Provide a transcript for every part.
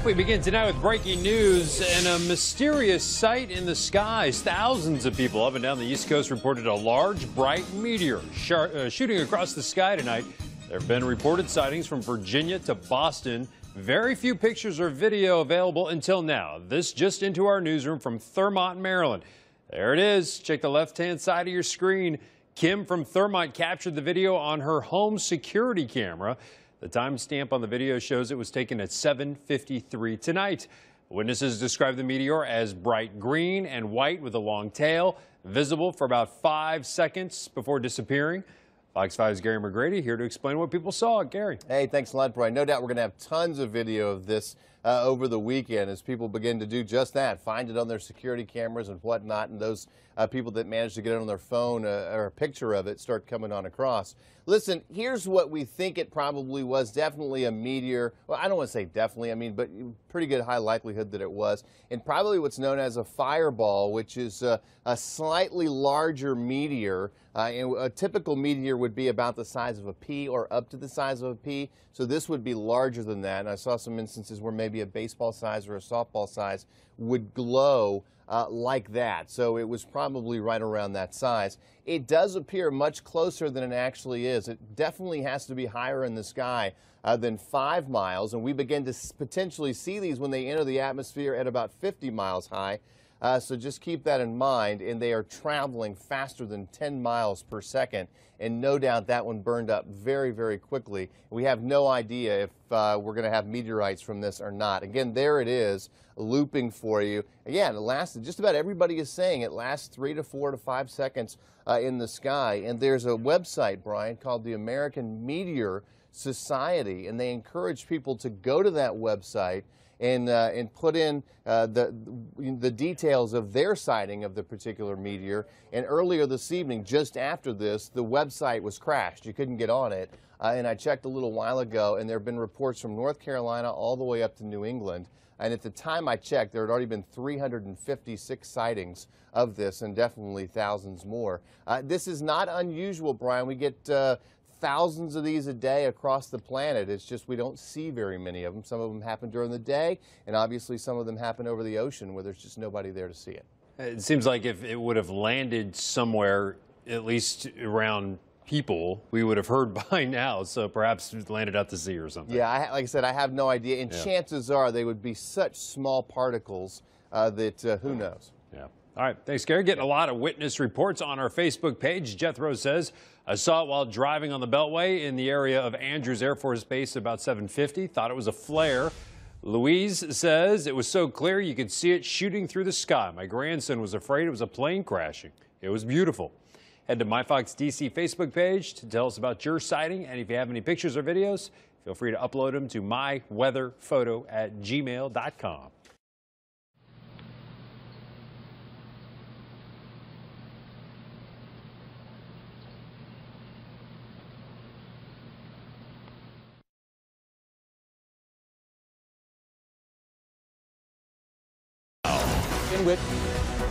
We begin tonight with breaking news and a mysterious sight in the skies. Thousands of people up and down the East Coast reported a large, bright meteor shooting across the sky tonight. There have been reported sightings from Virginia to Boston. Very few pictures or video available until now. This just into our newsroom from Thurmont, Maryland. There it is. Check the left-hand side of your screen. Kim from Thurmont captured the video on her home security camera. The timestamp on the video shows it was taken at 7:53 tonight. Witnesses describe the meteor as bright green and white with a long tail, visible for about 5 seconds before disappearing. Fox 5's Gary McGrady here to explain what people saw. Gary. Hey, thanks a lot, Brian. No doubt we're going to have tons of video of this over the weekend as people begin to do just that, find it on their security cameras and whatnot, and those people that manage to get it on their phone or a picture of it start coming on across. Listen, here's what we think it probably was. Definitely a meteor. Well, I don't want to say definitely, but pretty good high likelihood that it was. And probably what's known as a fireball, which is a slightly larger meteor. And a typical meteor would be about the size of a pea or up to the size of a pea. So this would be larger than that. And I saw some instances where maybe a baseball size or a softball size would glow like that. So it was probably right around that size. It does appear much closer than it actually is. It definitely has to be higher in the sky than 5 miles. And we begin to potentially see these when they enter the atmosphere at about 50 miles high. So just keep that in mind, and they are traveling faster than 10 miles per second, and no doubt that one burned up very, very quickly. We have no idea if we're going to have meteorites from this or not. Again, there it is, looping for you. Again, it lasted, just about everybody is saying it lasts 3 to 4 to 5 seconds in the sky, and there's a website, Brian, called the American Meteor Society, and they encourage people to go to that website and put in the details of their sighting of the particular meteor. And earlier this evening, just after this, the website was crashed. You couldn't get on it. And I checked a little while ago, and there have been reports from North Carolina all the way up to New England. And at the time I checked, there had already been 356 sightings of this, and definitely thousands more. This is not unusual, Brian. We get thousands of these a day across the planet. It's just we don't see very many of them. Some of them happen during the day, and obviously some of them happen over the ocean where there's just nobody there to see it. It seems like if it would have landed somewhere, at least around people, we would have heard by now. So perhaps it landed out to sea or something. Yeah, like I said, I have no idea. And chances are they would be such small particles that who knows. Yeah. All right. Thanks, Gary. Getting a lot of witness reports on our Facebook page. Jethro says, I saw it while driving on the Beltway in the area of Andrews Air Force Base about 7:50. Thought it was a flare. Louise says it was so clear you could see it shooting through the sky. My grandson was afraid it was a plane crashing. It was beautiful. Head to MyFox DC Facebook page to tell us about your sighting. And if you have any pictures or videos, feel free to upload them to myweatherphoto@gmail.com.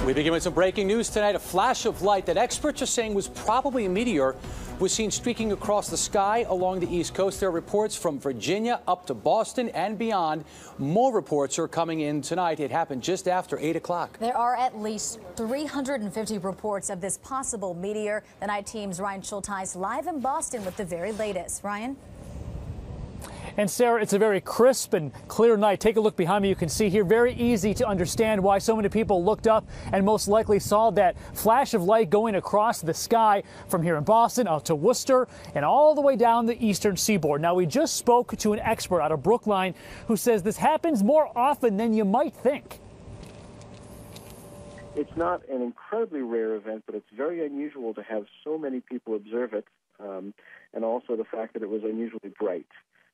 We begin with some breaking news tonight. A flash of light that experts are saying was probably a meteor was seen streaking across the sky along the East Coast. There are reports from Virginia up to Boston and beyond. More reports are coming in tonight. It happened just after 8 o'clock. There are at least 350 reports of this possible meteor. The night team's Ryan Schulteis live in Boston with the very latest. Ryan? And Sarah, it's a very crisp and clear night. Take a look behind me. You can see here, very easy to understand why so many people looked up and most likely saw that flash of light going across the sky from here in Boston out to Worcester and all the way down the eastern seaboard. Now, we just spoke to an expert out of Brookline who says this happens more often than you might think. It's not an incredibly rare event, but it's very unusual to have so many people observe it, and also the fact that it was unusually bright.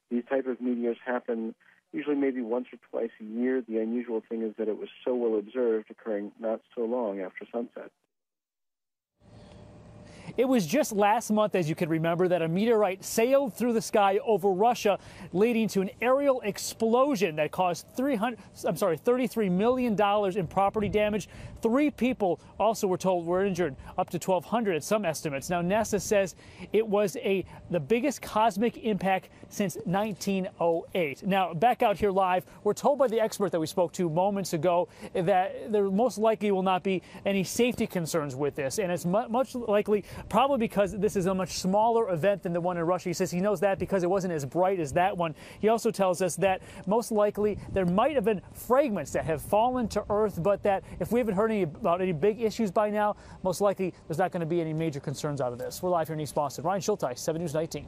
These type of meteors happen usually maybe once or twice a year. The unusual thing is that it was so well observed, occurring not so long after sunset. It was just last month, as you can remember, that a meteorite sailed through the sky over Russia, leading to an aerial explosion that caused $33 million in property damage. 3 people also were told were injured, up to 1,200 at some estimates. Now, NASA says it was the biggest cosmic impact since 1908. Now, back out here live, we're told by the expert that we spoke to moments ago that there most likely will not be any safety concerns with this, and it's much likely probably because this is a much smaller event than the one in Russia. He says he knows that because it wasn't as bright as that one. He also tells us that most likely there might have been fragments that have fallen to Earth, but that if we haven't heard about any big issues by now, most likely there's not going to be any major concerns out of this. We're live here in East Boston. Ryan Schulteis, 7 News 19.